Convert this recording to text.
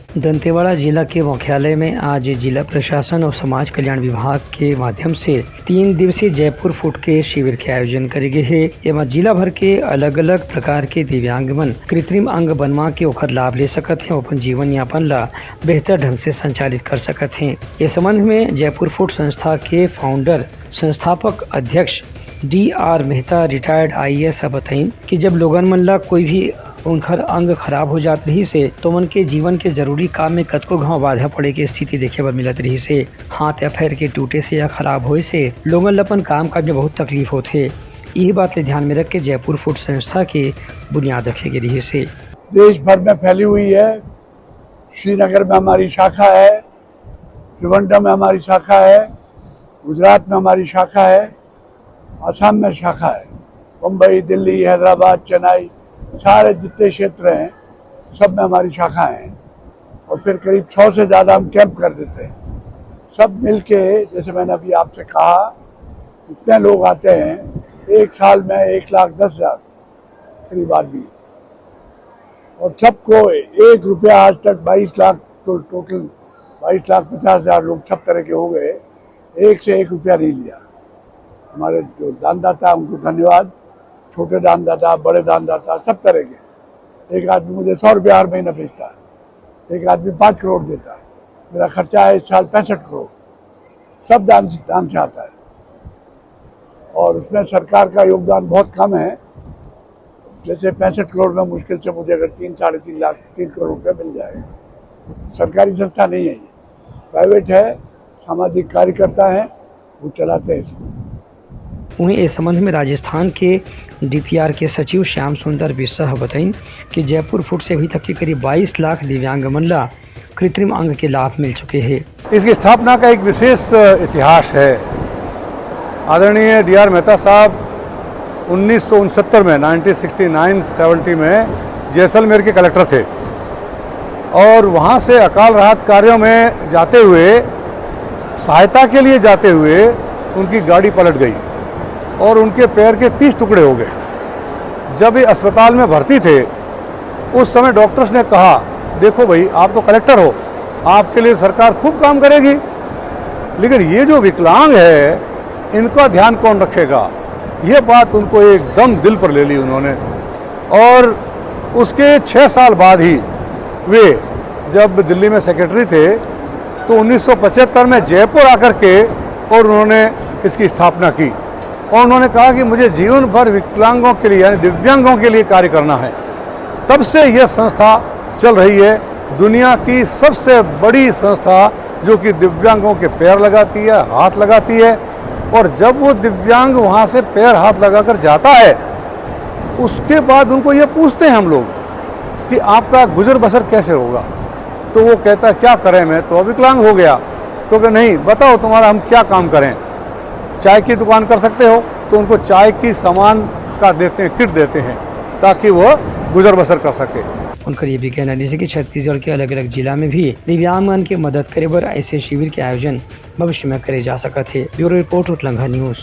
दंतेवाड़ा जिला के मुख्यालय में आज जिला प्रशासन और समाज कल्याण विभाग के माध्यम से 3 दिवसीय जयपुर फुट के शिविर के आयोजन करे गए है। एवं जिला भर के अलग अलग प्रकार के दिव्यांग मन कृत्रिम अंग बनवा के ओखर लाभ ले सकत हैं, अपन जीवन यापन ला बेहतर ढंग से संचालित कर सकत हैं। इस संबंध में जयपुर फुट संस्था के फाउंडर संस्थापक अध्यक्ष DR मेहता रिटायर्ड IAS बताइन कि जब लोगन मन ला कोई भी उनकर अंग खराब हो जात रही से तो मन के जीवन के जरूरी काम में कतको घाव बाधा पड़े के स्थिति देखे बर मिलत रही से। हाथ या पैर के टूटे से या खराब होए से लोगन ला अपन काम काज में बहुत तकलीफ होते। यही बात ले ध्यान में रख के जयपुर फुट संस्था के बुनियाद रखे गए रही से। देश भर में फैली हुई है। श्रीनगर में हमारी शाखा है, त्रिवेंद्रम में हमारी शाखा है, गुजरात में हमारी शाखा है, असम में शाखा है, मुंबई, दिल्ली, हैदराबाद, चेन्नई, सारे जितने क्षेत्र हैं सब में हमारी शाखाएं हैं। और फिर करीब 100 से ज़्यादा हम कैंप कर देते हैं। सब मिलके, जैसे मैंने अभी आपसे कहा, इतने लोग आते हैं, एक साल में 1,10,000 करीब आदमी, और सबको 1 रुपया आज तक 22 लाख टोटल 22,50,000 लोग सब तरह के हो गए, एक से 1 रुपया नहीं लिया। हमारे जो दानदाता उनको धन्यवाद, छोटे दानदाता, बड़े दानदाता, सब तरह के। एक आदमी मुझे 100 रुपया हर महीना भेजता है, एक आदमी 5 करोड़ देता है। मेरा खर्चा है इस साल 65 करोड़, सब दान से आता है। और उसमें सरकार का योगदान बहुत कम है। जैसे 65 करोड़ में मुश्किल से मुझे अगर 3-3.5 लाख 3 करोड़ रुपये मिल जाएगा। सरकारी संस्था नहीं है, ये प्राइवेट है, सामाजिक कार्यकर्ता हैं, वो चलाते हैं इसको। उन्हें इस संबंध में राजस्थान के DPR के सचिव श्याम सुंदर बिस्सा बताइन कि जयपुर फुट से अभी तक के करीब 22 लाख दिव्यांग मन ला कृत्रिम अंग के लाभ मिल चुके हैं। इसकी स्थापना का एक विशेष इतिहास है। आदरणीय DR मेहता साहब 1969 में 1969-70 में जैसलमेर के कलेक्टर थे और वहाँ से अकाल राहत कार्यों में जाते हुए, सहायता के लिए जाते हुए उनकी गाड़ी पलट गई और उनके पैर के 30 टुकड़े हो गए। जब ये अस्पताल में भर्ती थे उस समय डॉक्टर्स ने कहा, देखो भाई, आप तो कलेक्टर हो, आपके लिए सरकार खूब काम करेगी, लेकिन ये जो विकलांग है इनका ध्यान कौन रखेगा। ये बात उनको एकदम दिल पर ले ली उन्होंने। और उसके 6 साल बाद ही वे जब दिल्ली में सेक्रेटरी थे तो 1975 में जयपुर आकर के और उन्होंने इसकी स्थापना की और उन्होंने कहा कि मुझे जीवन भर विकलांगों के लिए यानी दिव्यांगों के लिए कार्य करना है। तब से यह संस्था चल रही है, दुनिया की सबसे बड़ी संस्था जो कि दिव्यांगों के पैर लगाती है, हाथ लगाती है। और जब वो दिव्यांग वहाँ से पैर हाथ लगाकर जाता है उसके बाद उनको ये पूछते हैं हम लोग कि आपका गुजर बसर कैसे होगा, तो वो कहता क्या करें, मैं तो विकलांग हो गया। तो कि नहीं, बताओ तुम्हारा हम क्या काम करें। चाय की दुकान कर सकते हो, तो उनको चाय की सामान का देते हैं, किट देते हैं ताकि वो गुजर बसर कर सके। उनका ये भी कहना है कि छत्तीसगढ़ के अलग अलग जिला में भी दिव्यांगन के मदद करे बर ऐसे शिविर के आयोजन भविष्य में करे जा सकत है। ब्यूरो रिपोर्ट, उत्लंघा न्यूज।